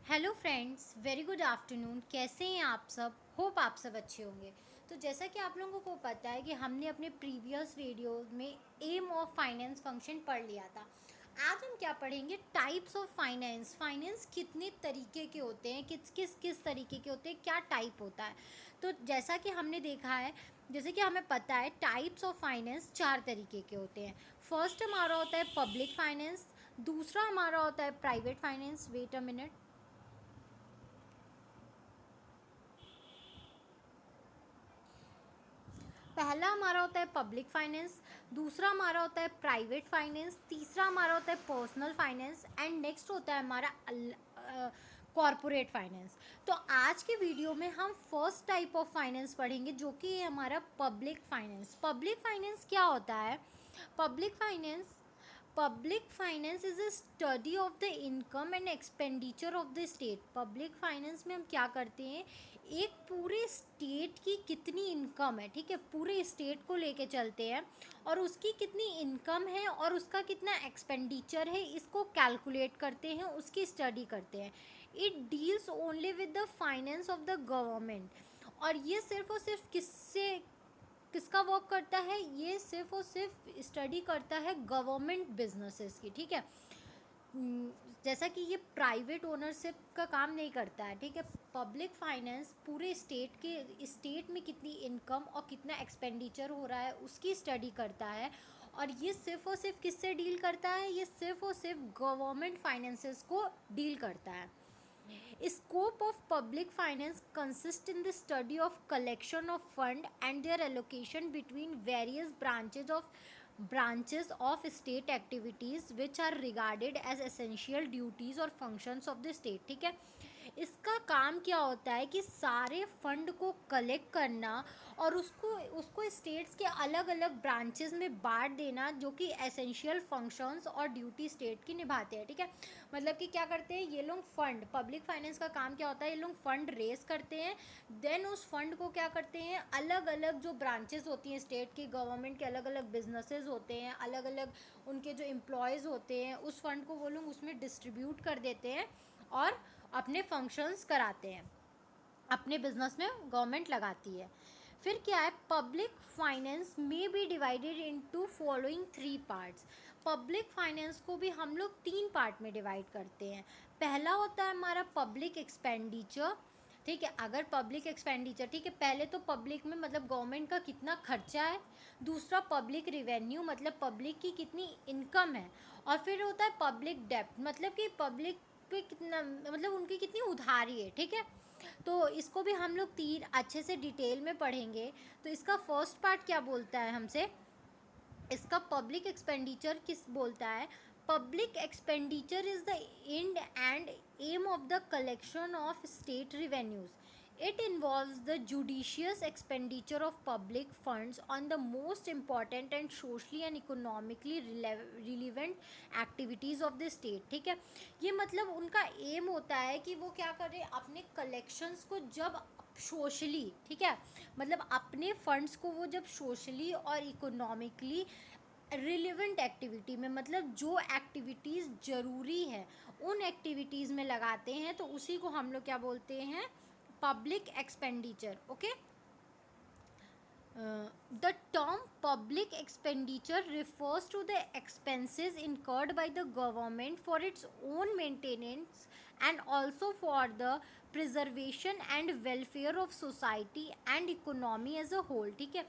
Hello friends, very good afternoon. कैसे हैं आप सब? होप आप सब अच्छे होंगे। तो जैसा कि आप लोगों को पता है कि हमने अपने प्रीवियस वीडियो में एम ऑफ फाइनेंस फंक्शन पढ़ लिया था। आज हम क्या पढ़ेंगे? Types of finance. फाइनेंस कितने तरीके के होते हैं, किस किस किस तरीके के होते हैं, क्या टाइप होता है। तो जैसा कि हमने देखा है, जैसे कि हमें पता है टाइप्स ऑफ फाइनेंस 4 तरीके के होते हैं। फर्स्ट हमारा होता है पब्लिक फाइनेंस, दूसरा हमारा होता है private finance. Wait a minute. पहला हमारा होता है पब्लिक फाइनेंस, दूसरा हमारा होता है प्राइवेट फाइनेंस, तीसरा हमारा होता है पर्सनल फाइनेंस एंड नेक्स्ट होता है हमारा कॉरपोरेट फाइनेंस। तो आज के वीडियो में हम फर्स्ट टाइप ऑफ फाइनेंस पढ़ेंगे जो कि है हमारा पब्लिक फाइनेंस। पब्लिक फाइनेंस क्या होता है? Public finance public finance is a study of the income and expenditure of the state. Public finance में हम क्या करते हैं, एक पूरे स्टेट की कितनी इनकम है, ठीक है, पूरे स्टेट को लेके चलते हैं और उसकी कितनी इनकम है और उसका कितना एक्सपेंडिचर है, इसको कैलकुलेट करते हैं, उसकी स्टडी करते हैं। It deals only with the finance of the government. और ये सिर्फ और सिर्फ किसका वर्क करता है? ये सिर्फ और सिर्फ स्टडी करता है गवर्नमेंट बिजनेसेस की, ठीक है। जैसा कि ये प्राइवेट ओनरशिप का काम नहीं करता है, ठीक है। पब्लिक फाइनेंस पूरे स्टेट में कितनी इनकम और कितना एक्सपेंडिचर हो रहा है उसकी स्टडी करता है। और ये सिर्फ और सिर्फ किससे डील करता है? ये सिर्फ और सिर्फ गवर्नमेंट फाइनेंसेस को डील करता है। Scope of public finance consists in the study of collection of fund and their allocation between various branches of state activities which are regarded as essential duties or functions of the state, ठीक है। इसका काम क्या होता है कि सारे fund को कलेक्ट करना और उसको स्टेट्स के अलग अलग ब्रांचेस में बांट देना, जो कि एसेंशियल फंक्शंस और ड्यूटी स्टेट की निभाते हैं, ठीक है। मतलब कि क्या करते हैं ये लोग? फंड, पब्लिक फाइनेंस का काम क्या होता है, ये लोग फंड रेज करते हैं, देन उस फंड को क्या करते हैं, अलग अलग जो ब्रांचेस होती हैं स्टेट की, गवर्नमेंट के अलग अलग बिजनेसेस होते हैं, अलग अलग उनके जो एम्प्लॉयज़ होते हैं, उस फंड को वो लोग उसमें डिस्ट्रीब्यूट कर देते हैं और अपने फंक्शंस कराते हैं, अपने बिजनेस में गवर्नमेंट लगाती है। फिर क्या है? Public finance may be divided into following 3 parts. Public finance को भी हम लोग 3 पार्ट में डिवाइड करते हैं। पहला होता है हमारा पब्लिक एक्सपेंडिचर, ठीक है। अगर पब्लिक एक्सपेंडिचर, ठीक है, पहले तो पब्लिक में मतलब गवर्नमेंट का कितना खर्चा है। दूसरा पब्लिक रिवेन्यू, मतलब पब्लिक की कितनी इनकम है। और फिर होता है पब्लिक डेप्ट, मतलब कि पब्लिक पे कितना, मतलब उनकी कितनी उधारी है, ठीक है। तो इसको भी हम लोग 3 अच्छे से डिटेल में पढ़ेंगे। तो इसका फर्स्ट पार्ट क्या बोलता है हमसे? इसका पब्लिक एक्सपेंडिचर किस बोलता है? Public expenditure is the end and aim of the collection of state revenues. It involves the judicious expenditure of public funds on the most important and socially and economically relevant activities of the state, ठीक है। ये मतलब उनका M होता है कि वो क्या करे, अपने कलेक्शंस को जब सोशली, ठीक है, मतलब अपने फंड्स को वो जब सोशली और इकोनॉमिकली रिलेवेंट एक्टिविटी में, मतलब जो एक्टिविटीज़ ज़रूरी है उन एक्टिविटीज़ में लगाते हैं, तो उसी को हम लोग क्या बोलते हैं? Public expenditure, okay. The term public expenditure refers to the expenses incurred by the government for its own maintenance and also for the preservation and welfare of society and economy as a whole, ठीक है।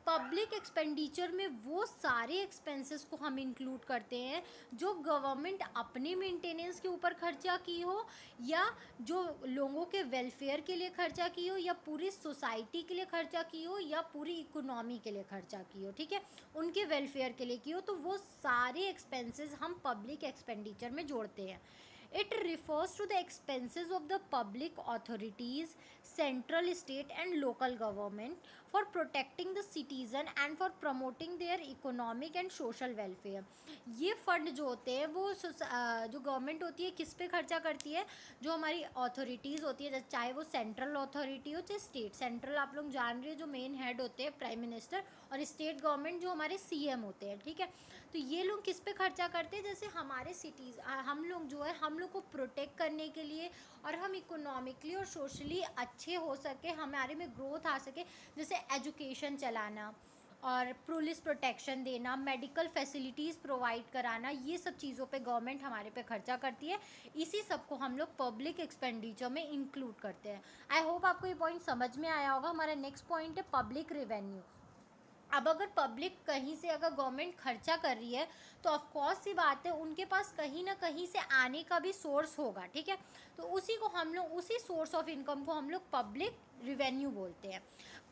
Public expenditure में वो सारे expenses को हम include करते हैं जो गवर्नमेंट अपने मेंटेनेंस के ऊपर खर्चा की हो, या जो लोगों के वेलफेयर के लिए खर्चा की हो, या पूरी सोसाइटी के लिए खर्चा की हो, या पूरी इकोनॉमी के लिए खर्चा की हो, ठीक है, उनके वेलफेयर के लिए की हो, तो वो सारे एक्सपेंसेस हम पब्लिक एक्सपेंडिचर में जोड़ते हैं। It refers to the expenses of the public authorities, central, state and local government for protecting the citizen and for promoting their economic and social welfare. ये फंड जो होते हैं वो जो गवर्नमेंट होती है किस पे खर्चा करती है? जो हमारी अथॉरिटीज़ होती है, चाहे वो सेंट्रल अथॉरिटी हो चाहे स्टेट। सेंट्रल आप लोग जान रहे हो जो मेन हेड होते हैं प्राइम मिनिस्टर, और स्टेट गवर्नमेंट जो हमारे सीएम होते हैं, ठीक है। तो ये लोग किस पे खर्चा करते हैं, जैसे हमारे सिटीज़ हम लोग जो है हम लोग को प्रोटेक्ट करने के लिए और हम इकोनॉमिकली और सोशली अच्छे हो सके, हमारे में ग्रोथ आ सके, जैसे एजुकेशन चलाना और पुलिस प्रोटेक्शन देना, मेडिकल फैसिलिटीज़ प्रोवाइड कराना, ये सब चीज़ों पे गवर्नमेंट हमारे पे खर्चा करती है। इसी सब को हम लोग पब्लिक एक्सपेंडिचर में इंक्लूड करते हैं। आई होप आपको ये पॉइंट समझ में आया होगा। हमारा नेक्स्ट पॉइंट है पब्लिक रेवेन्यू। अब अगर पब्लिक कहीं से अगर गवर्नमेंट खर्चा कर रही है तो ऑफ कोर्स सी बात है उनके पास कहीं ना कहीं से आने का भी सोर्स होगा, ठीक है। तो उसी को हम लोग, उसी सोर्स ऑफ इनकम को हम लोग पब्लिक रिवेन्यू बोलते हैं।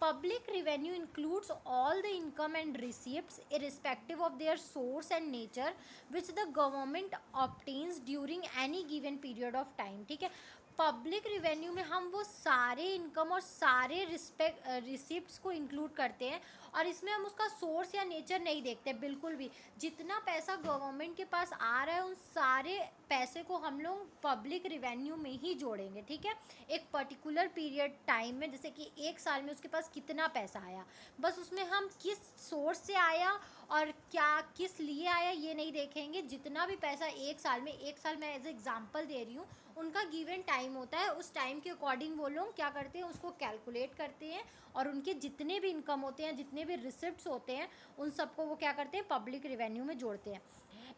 Public revenue includes all the income and receipts irrespective of their source and nature which the government obtains during any given period of time, ठीक है। पब्लिक रिवेन्यू में हम वो सारे इनकम और सारे रिसिप्ट्स को इंक्लूड करते हैं और इसमें हम उसका सोर्स या नेचर नहीं देखते बिल्कुल भी। जितना पैसा गवर्नमेंट के पास आ रहा है उन सारे पैसे को हम लोग पब्लिक रिवेन्यू में ही जोड़ेंगे, ठीक है। एक पर्टिकुलर पीरियड टाइम में, जैसे कि एक साल में उसके पास कितना पैसा आया, बस उसमें हम किस सोर्स से आया और क्या किस लिए आया ये नहीं देखेंगे। जितना भी पैसा एक साल में, एक साल मैं एज एग्जांपल दे रही हूँ, उनका गिवन टाइम होता है, उस टाइम के अकॉर्डिंग वो लोग क्या करते हैं उसको कैलकुलेट करते हैं और उनके जितने भी इनकम होते हैं, जितने भी रिसिप्ट्स होते हैं, उन सबको वो क्या करते हैं पब्लिक रिवेन्यू में जोड़ते हैं।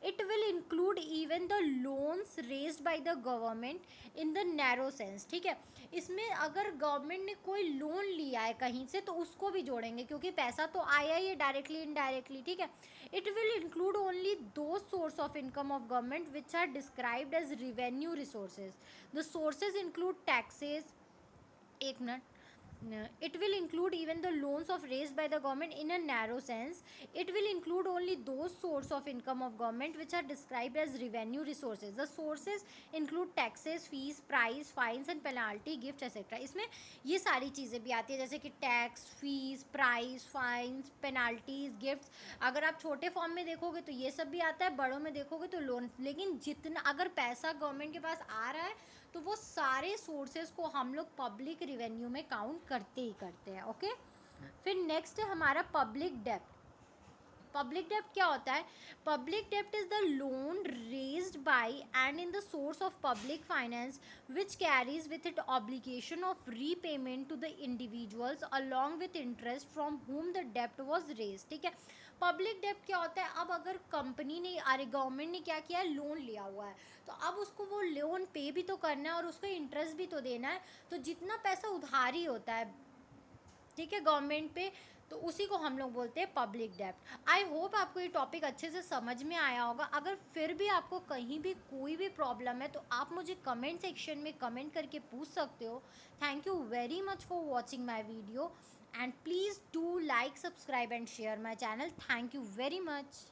It will include even the loans raised by the government in the narrow sense, ठीक है। इसमें अगर गवर्नमेंट ने कोई लोन लिया है कहीं से तो उसको भी जोड़ेंगे, क्योंकि पैसा तो आया ही है डायरेक्टली इनडायरेक्टली, ठीक है। इट विल इंक्लूड ओनली दो source of income of government which are described as revenue resources. The sources include taxes, एक मिनट, it will include even the loans of raised by the government in a narrow sense. It will include only those source of income of government which are described as revenue resources. The sources include taxes, fees, price, fines and penalty, gifts etc. इसमें ये सारी चीज़ें भी आती है, जैसे कि tax, fees, price, fines, penalties, gifts. अगर आप छोटे फॉर्म में देखोगे तो ये सब भी आता है, बड़ों में देखोगे तो लोन। लेकिन जितना अगर पैसा गवर्नमेंट के पास आ रहा है तो वो सारे सोर्सेज को हम लोग पब्लिक रिवेन्यू में काउंट करते ही करते हैं, ओके। फिर नेक्स्ट है हमारा पब्लिक डेप्ट। पब्लिक डेप्ट क्या होता है? Public dept is the loan raised bye and in the source of public finance which carries with it obligation of repayment to the individuals along with interest from whom the dept was raise, ठीक है। Public डेप्ट क्या होता है? अब अगर company ने, अरे government ने क्या किया है, लोन लिया हुआ है, तो अब उसको वो लोन पे भी तो करना है और उसको इंटरेस्ट भी तो देना है। तो जितना पैसा उधारी होता है, ठीक है, गवर्नमेंट पे, तो उसी को हम लोग बोलते हैं पब्लिक डेप्ट। आई होप आपको ये टॉपिक अच्छे से समझ में आया होगा। अगर फिर भी आपको कहीं भी कोई भी प्रॉब्लम है तो आप मुझे कमेंट सेक्शन में कमेंट करके पूछ सकते हो। Thank you very much for watching my video and please do like, subscribe and share my channel. Thank you very much.